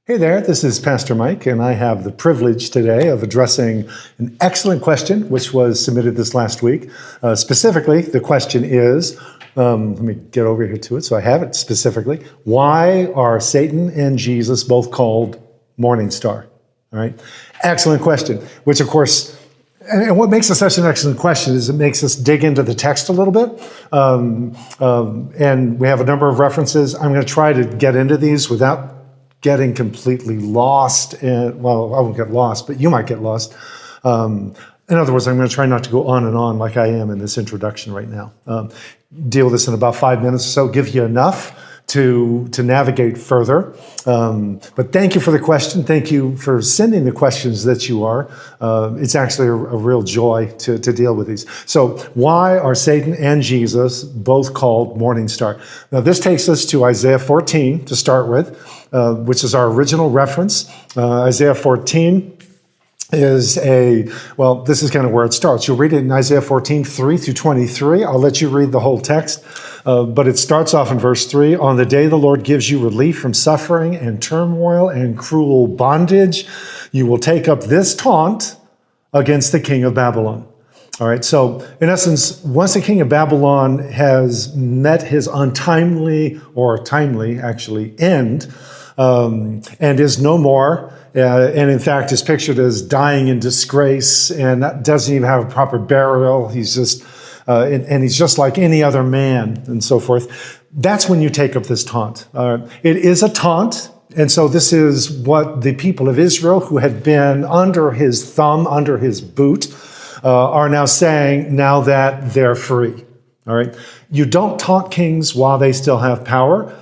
Hey there, this is Pastor Mike, and I have the privilege today of addressing an excellent question which was submitted this last week. Specifically, the question is, let me get over here to it so I have it specifically. Why are Satan and Jesus both called Morning Star? All right, excellent question, which of course, and what makes it such an excellent question is it makes us dig into the text a little bit. And we have a number of references. I'm going to try to get into these without getting completely lost. Well, I won't get lost, but you might get lost. In other words, I'm going to try not to go on and on like I am in this introduction right now. Deal with this in about 5 minutes or so, give you enough to navigate further. But thank you for the question. Thank you for sending the questions that you are. It's actually a real joy to deal with these. So why are Satan and Jesus both called Morning Star? Now this takes us to Isaiah 14 to start with, which is our original reference. Isaiah 14 is this is kind of where it starts. You'll read it in Isaiah 14, 3 through 23. I'll let you read the whole text. But it starts off in verse 3. On the day the Lord gives you relief from suffering and turmoil and cruel bondage, you will take up this taunt against the king of Babylon. All right, so in essence, once the king of Babylon has met his untimely, or timely actually, end, and is no more, and in fact is pictured as dying in disgrace and doesn't even have a proper burial. He's just, and he's just like any other man and so forth. That's when you take up this taunt. It is a taunt. And so this is what the people of Israel who had been under his thumb, under his boot, are now saying now that they're free. All right. You don't taunt kings while they still have power.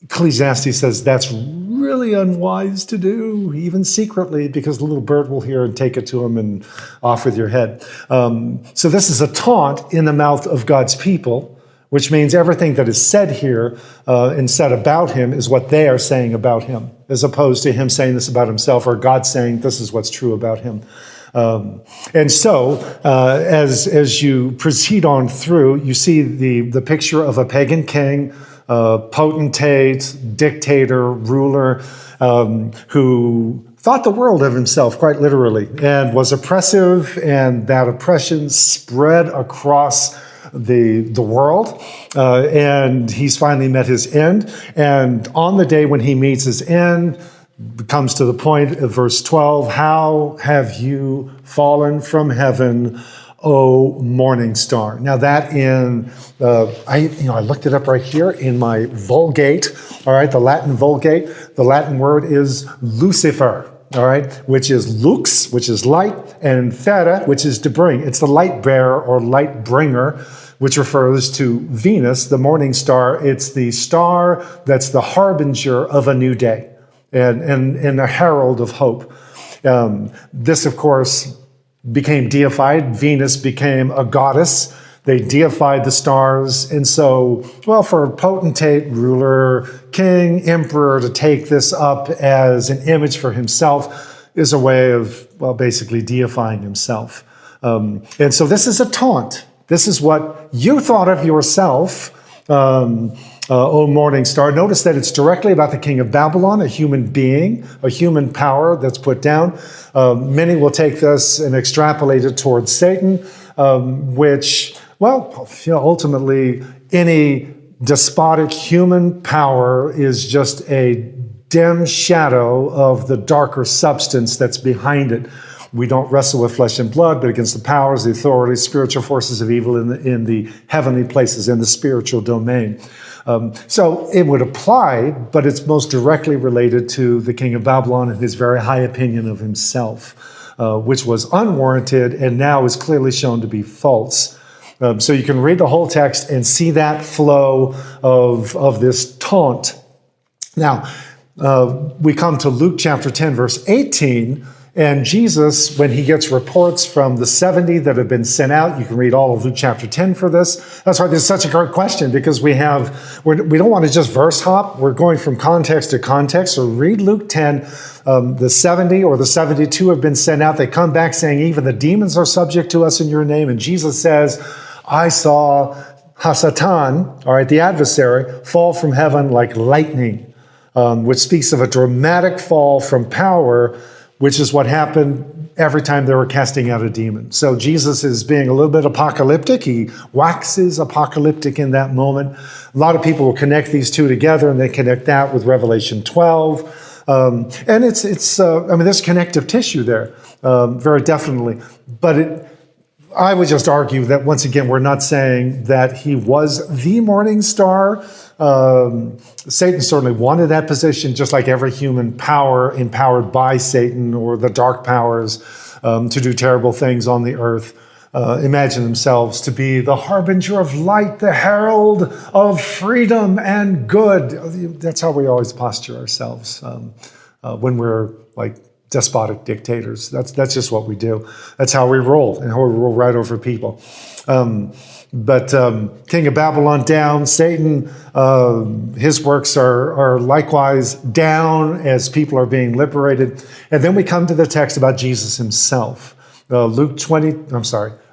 Ecclesiastes says that's really unwise to do, even secretly, because the little bird will hear and take it to him and off with your head. So this is a taunt in the mouth of God's people, which means everything that is said here and said about him is what they are saying about him, as opposed to him saying this about himself or God saying this is what's true about him. And so, as you proceed on through, you see the picture of a pagan king, potentate, dictator, ruler, who thought the world of himself, quite literally, and was oppressive, and that oppression spread across the world, and he's finally met his end. And on the day when he meets his end, comes to the point of verse 12, how have you fallen from heaven, O morning star? Now that I looked it up right here in my Vulgate, all right, the Latin Vulgate. The Latin word is Lucifer, all right, which is lux, which is light, and fere, which is to bring. It's the light bearer or light bringer, which refers to Venus, the morning star. It's the star that's the harbinger of a new day and a herald of hope. This, of course, became deified. Venus became a goddess. They deified the stars. And so, for a potentate, ruler, king, emperor to take this up as an image for himself is a way of, basically deifying himself. And so this is a taunt. This is what you thought of yourself, O morning star. Notice that it's directly about the king of Babylon, a human being, a human power that's put down. Many will take this and extrapolate it towards Satan, which, ultimately any despotic human power is just a dim shadow of the darker substance that's behind it. We don't wrestle with flesh and blood, but against the powers, the authorities, spiritual forces of evil in the heavenly places, in the spiritual domain. So it would apply, but it's most directly related to the king of Babylon and his very high opinion of himself, which was unwarranted and now is clearly shown to be false. So you can read the whole text and see that flow of this taunt. Now, we come to Luke chapter 10, verse 18, and Jesus, when he gets reports from the 70 that have been sent out, you can read all of Luke chapter 10 for this. That's why this is such a great question, because we don't want to just verse hop. We're going from context to context. So read Luke 10. The 70 or the 72 have been sent out. They come back saying, even the demons are subject to us in your name. And Jesus says, I saw Hasatan, all right, the adversary, fall from heaven like lightning. which speaks of a dramatic fall from power, which is what happened every time they were casting out a demon. So Jesus is being a little bit apocalyptic. He waxes apocalyptic in that moment. A lot of people will connect these two together, and they connect that with Revelation 12. And there's connective tissue there, very definitely. But I would just argue that, once again, we're not saying that he was the morning star. Satan certainly wanted that position, just like every human power empowered by Satan or the dark powers to do terrible things on the earth. Imagine themselves to be the harbinger of light, the herald of freedom and good. That's how we always posture ourselves when we're like despotic dictators. That's just what we do. That's how we roll, and how we roll right over people. But King of Babylon down, Satan, his works are likewise down as people are being liberated. And then we come to the text about Jesus himself.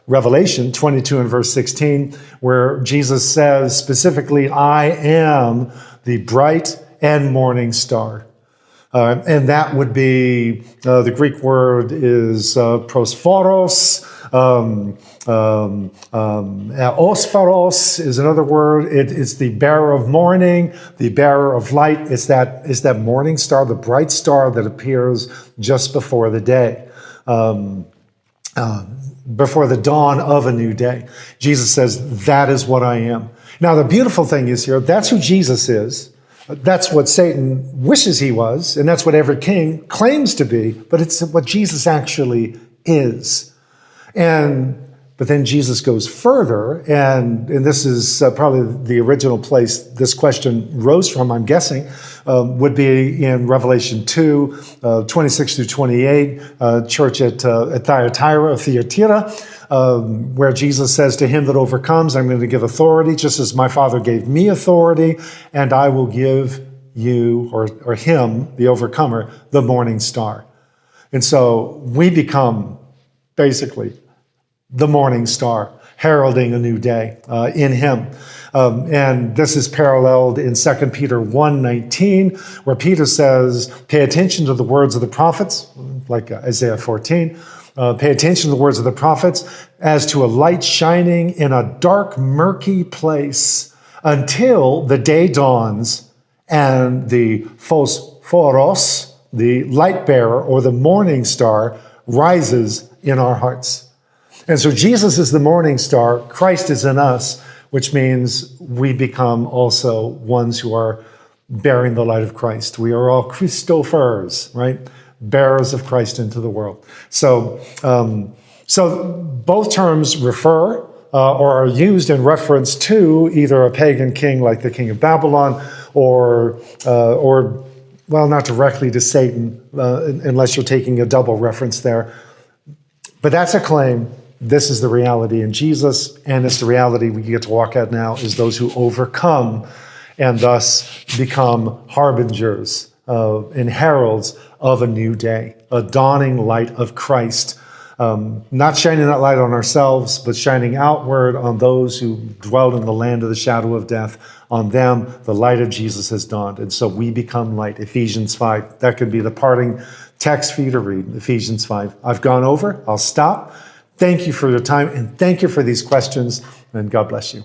Revelation 22 and verse 16, where Jesus says specifically, I am the bright and morning star. And that would be, the Greek word is prosphoros. Ospharos is another word. It's the bearer of morning, the bearer of light. It's that morning star, the bright star that appears just before the day, before the dawn of a new day. Jesus says, that is what I am. Now, the beautiful thing is here, that's who Jesus is. That's what Satan wishes he was, and that's what every king claims to be, but it's what Jesus actually is. But then Jesus goes further, and this is probably the original place this question rose from, I'm guessing, would be in Revelation 2, 26 through 28, church at Thyatira, where Jesus says, to him that overcomes, I'm going to give authority, just as my Father gave me authority, and I will give you, or him, the overcomer, the morning star. And so we become basically the morning star, heralding a new day in him. And this is paralleled in 2 Peter 1:19, where Peter says, pay attention to the words of the prophets, like Isaiah 14. Pay attention to the words of the prophets as to a light shining in a dark, murky place until the day dawns and the phosphoros, the light bearer or the morning star, rises in our hearts. And so Jesus is the morning star, Christ is in us, which means we become also ones who are bearing the light of Christ. We are all Christophers, right? Bearers of Christ into the world. So both terms refer or are used in reference to either a pagan king like the king of Babylon or not directly to Satan, unless you're taking a double reference there. But that's a claim. This is the reality in Jesus, and it's the reality we get to walk out now, is those who overcome and thus become harbingers and heralds of a new day, a dawning light of Christ. Not shining that light on ourselves, but shining outward on those who dwelled in the land of the shadow of death. On them, the light of Jesus has dawned. And so we become light. Ephesians 5. That could be the parting text for you to read, Ephesians 5. I've gone over. I'll stop. Thank you for your time, and thank you for these questions, and God bless you.